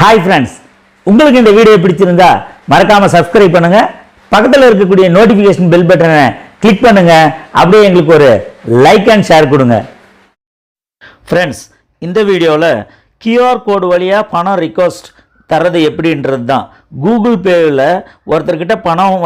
Hi friends, உங்களுக்கு இந்த video பிடிச்சிருந்தா மறக்காமல் சப்ஸ்கிரைப் பண்ணுங்கள். பக்கத்தில் இருக்கக்கூடிய நோட்டிஃபிகேஷன் பெல் பட்டனை கிளிக் பண்ணுங்கள். அப்படியே எங்களுக்கு ஒரு லைக் அண்ட் ஷேர் கொடுங்க. ஃப்ரெண்ட்ஸ், இந்த வீடியோவில் கியூஆர் கோடு வழியாக பணம் ரிக்வஸ்ட் தரது எப்படின்றது தான். கூகுள் பேவில் ஒருத்தர்கிட்ட பணம்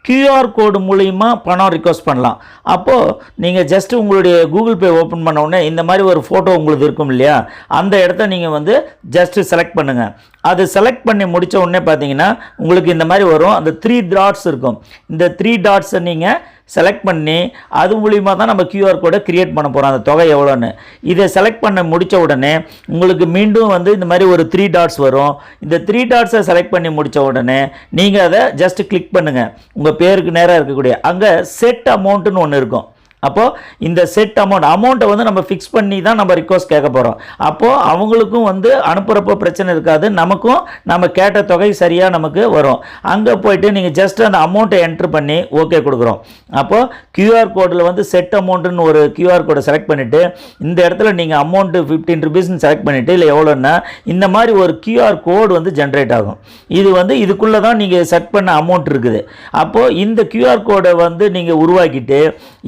கியூஆர் கோடு மூலிமா பணம் ரிக்வஸ்ட் பண்ணலாம். அப்போது நீங்கள் ஜஸ்ட் உங்களுடைய கூகுள் பே ஓப்பன் பண்ண உடனே இந்த மாதிரி ஒரு ஃபோட்டோ உங்களுக்கு இருக்கும் இல்லையா, அந்த இடத்த நீங்கள் ஜஸ்ட்டு செலக்ட் பண்ணுங்கள். அது செலக்ட் பண்ணி முடித்த உடனே பார்த்தீங்கன்னா உங்களுக்கு இந்த மாதிரி வரும். அந்த 3 டாட்ஸ் இருக்கும். இந்த 3 டாட்ஸை நீங்கள் செலக்ட் பண்ணி அது மூலிமா தான் நம்ம கியூஆர் கோடை க்ரியேட் பண்ண போகிறோம். அந்த தொகை எவ்வளோன்னு இதை செலக்ட் பண்ண முடித்த உடனே உங்களுக்கு மீண்டும் இந்த மாதிரி ஒரு 3 டாட்ஸ் வரும். இந்த 3 டாட்ஸை செலக்ட் பண்ணி முடித்த உடனே நீங்கள் அதை ஜஸ்ட் கிளிக் பண்ணுங்கள். உங்கள் பேருக்கு நேராக இருக்கக்கூடிய அங்கே செட் அமௌண்ட்டுன்னு ஒன்று இருக்கும். அப்போது இந்த செட் அமௌண்ட்டை நம்ம ஃபிக்ஸ் பண்ணி தான் நம்ம ரிக்வஸ்ட் கேட்க போகிறோம். அப்போது அவங்களுக்கும் அனுப்புகிறப்போ பிரச்சனை இருக்காது, நமக்கும் நம்ம கேட்ட தொகை சரியாக நமக்கு வரும். அங்கே போய்ட்டு நீங்கள் ஜஸ்ட் அந்த அமௌண்ட்டை என்ட்ரு பண்ணி ஓகே கொடுக்குறோம். அப்போது கியூஆர் கோடில் செட் அமௌண்ட்டுன்னு ஒரு கியூஆர் கோடை செலக்ட் பண்ணிவிட்டு இந்த இடத்துல நீங்கள் அமௌண்ட்டு 15 ருபீஸ்ன்னு செலக்ட் பண்ணிவிட்டு இல்லை எவ்வளோன்னா இந்த மாதிரி ஒரு கியூஆர் கோடு ஜென்ரேட் ஆகும். இது இதுக்குள்ளே தான் நீங்கள் செட் பண்ண அமௌண்ட் இருக்குது. அப்போது இந்த கியூஆர் கோடை நீங்கள் உருவாக்கிட்டு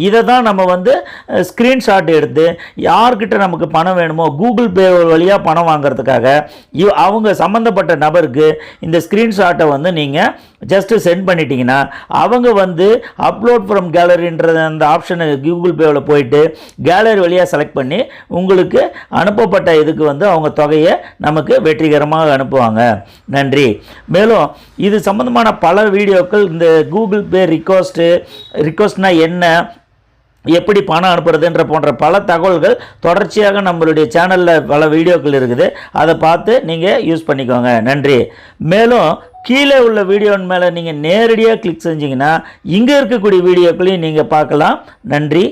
இதை தான் நம்ம ஸ்க்ரீன்ஷாட் எடுத்து யார்கிட்ட நமக்கு பணம் வேணுமோ கூகுள் பே வழியாக பணம் வாங்குறதுக்காக அவங்க சம்மந்தப்பட்ட நபருக்கு இந்த ஸ்க்ரீன்ஷாட்டை நீங்கள் ஜஸ்ட்டு சென்ட் பண்ணிட்டீங்கன்னா அவங்க அப்லோட் ஃப்ரம் கேலரின்ற அந்த ஆப்ஷனை கூகுள் பேவில் போயிட்டு கேலரி வழியாக செலக்ட் பண்ணி உங்களுக்கு அனுப்பப்பட்ட இதுக்கு அவங்க தொகையை நமக்கு வெற்றிகரமாக அனுப்புவாங்க. நன்றி. மேலும் இது சம்பந்தமான பல வீடியோக்கள் இந்த கூகுள் பே ரிக்வஸ்ட்னா என்ன, எப்படி பணம் அனுப்புறதுன்ற போன்ற பல தகவல்கள் தொடர்ச்சியாக நம்மளுடைய சேனலில் பல வீடியோக்கள் இருக்குது. அதை பார்த்து நீங்கள் யூஸ் பண்ணிக்கோங்க. நன்றி. மேலும் கீழே உள்ள வீடியோன் மேலே நீங்கள் நேரடியாக கிளிக் செஞ்சிங்கன்னா இங்கே இருக்கக்கூடிய வீடியோக்களையும் நீங்கள் பார்க்கலாம். நன்றி.